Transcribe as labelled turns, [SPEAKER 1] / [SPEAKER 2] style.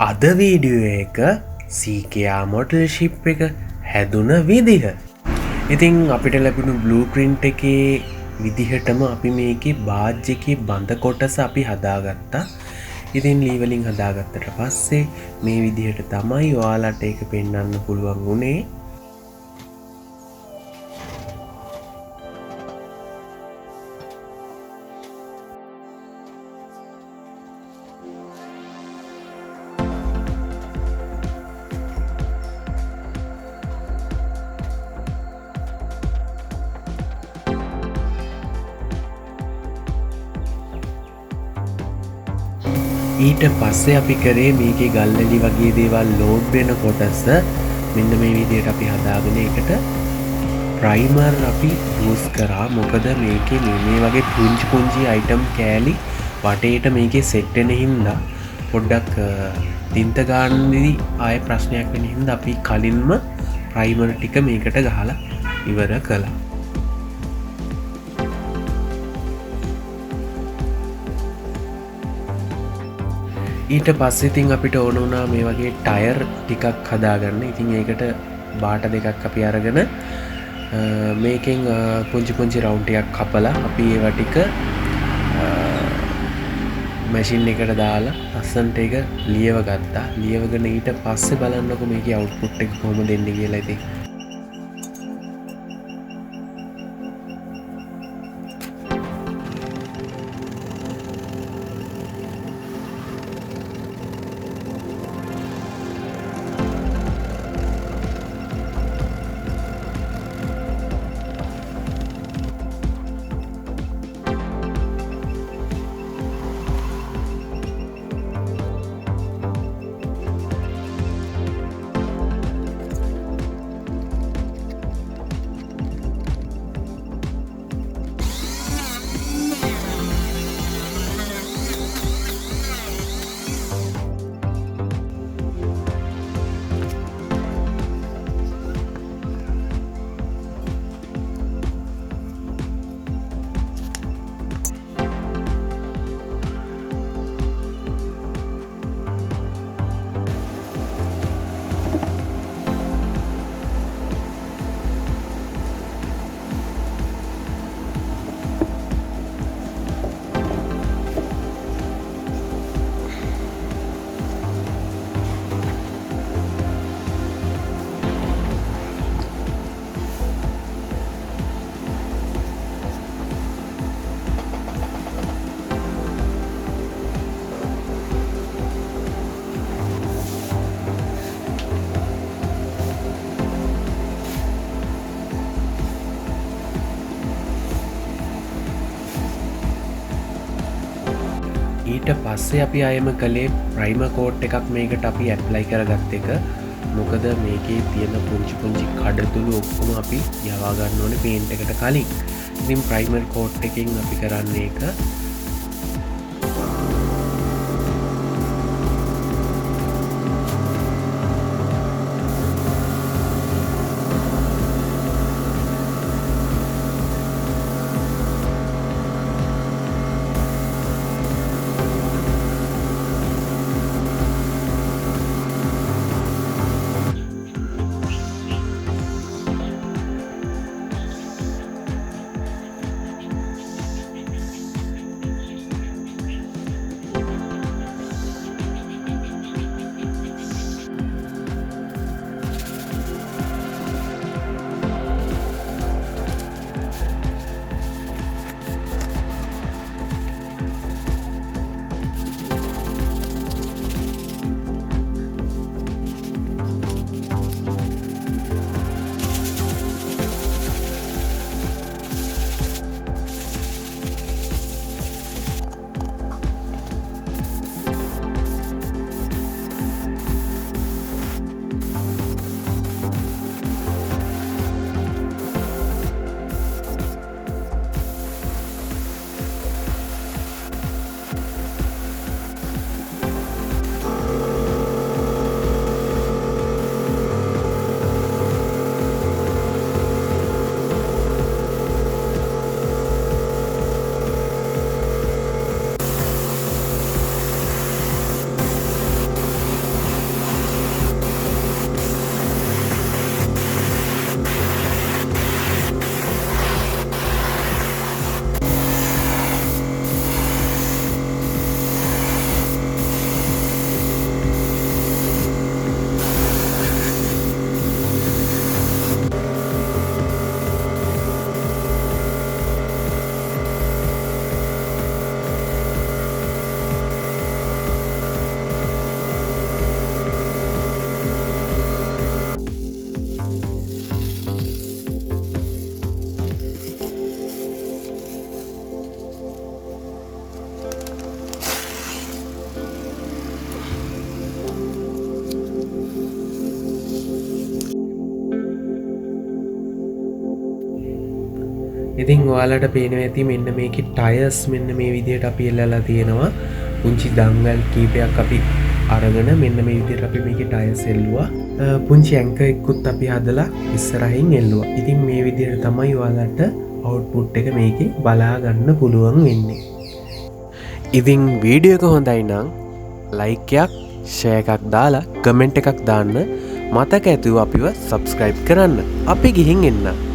[SPEAKER 1] අද වීඩියෝ එක සීකයා මොටල් ශිප් එක හැදුන විදිහ. ඉතිං අපිට ලැබුණු බ්ලූ ප්‍රින්ට් එකේ විදිහටම අපි මේක බාජ්‍යකි බඳ කොටස අපි හදාගත්තා. ඉතින් ලීවලින් හදාගත්තට පස්සේ මේ විදිහට තමයි ඔයාලට එක පෙන්වන්න පුළුවන් වුණේ. ඊට පස්සේ අපි කරේ මේක ගල්ලලි වගේ දේවල් ලෝඩ් වෙන කොටස මෙන්න මේ විදියට අපි හදාගෙන එකට ප්‍රයිමර් අපි යූස් කරා. මොකද මේකේ මේ වගේ පුංචි අයිටම් කෑලි වටේට මේකේ සෙට් වෙන හින්දා පොඩ්ඩක් තින්ත ගන්නදී ආය ප්‍රශ්නයක් වෙන හින්දා අපි කලින්ම ප්‍රයිමර් ටික මේකට ගහලා ඉවර කළා. ඊට පස්සෙතින් අපිට ඕන වුණා මේ වගේ ටයර් ටිකක් හදාගන්න. ඉතින් ඒකට බාට දෙකක් අපි අරගෙන මේකෙන් පුංචි රවුන්ඩ් ටිකක් කපලා අපි ඒවා ටික මැෂින් එකට දාලා ලස්සන්ට එක ලියව ගත්තා. ලියවගෙන ඊට පස්සේ බලන්නකො මේකේ අවුට්පුට් එක කොහොමද එන්නේ කියලා. ඉතින් ඊට පස්සේ අපි අයම කළේ ප්‍රයිම කෝට් එකක් මේකට අපි ඇප්ලයි කරගත්ත එක. මොකද මේකේ තියෙන පුංචි කඩතුළු ඔක්කොම අපි යවා ගන්න ඕනේ පේන්ට් එකට කලින්. ඉතින් ප්‍රයිමර් කෝට් එකෙන් අපි කරන්නේ එක ඉතින් ඔයාලට පේනවා ඇති මෙන්න මේකේ ටයර්ස් මෙන්න මේ විදිහට අපි එල්ලලා තියෙනවා. පුංචි දංගල් කීපයක් අපි අරගෙන මෙන්න මේ විදිහට අපි මේකේ ටයර්ස් එල්ලුවා. පුංචි ඇන්කර් එකකුත් අපි හදලා ඉස්සරහින් එල්ලුවා. ඉතින් මේ විදිහට තමයි ඔයාලට අවුට්පුට් එක මේකේ බලා ගන්න පුළුවන් වෙන්නේ. ඉතින් වීඩියෝ එක හොඳයි නම් ලයික් එකක්, ෂෙයා එකක් දාලා කමෙන්ට් එකක් දාන්න. මතක ඇතුව අපිව සබ්ස්ක්‍රයිබ් කරන්න. අපි ගිහින් එන්න.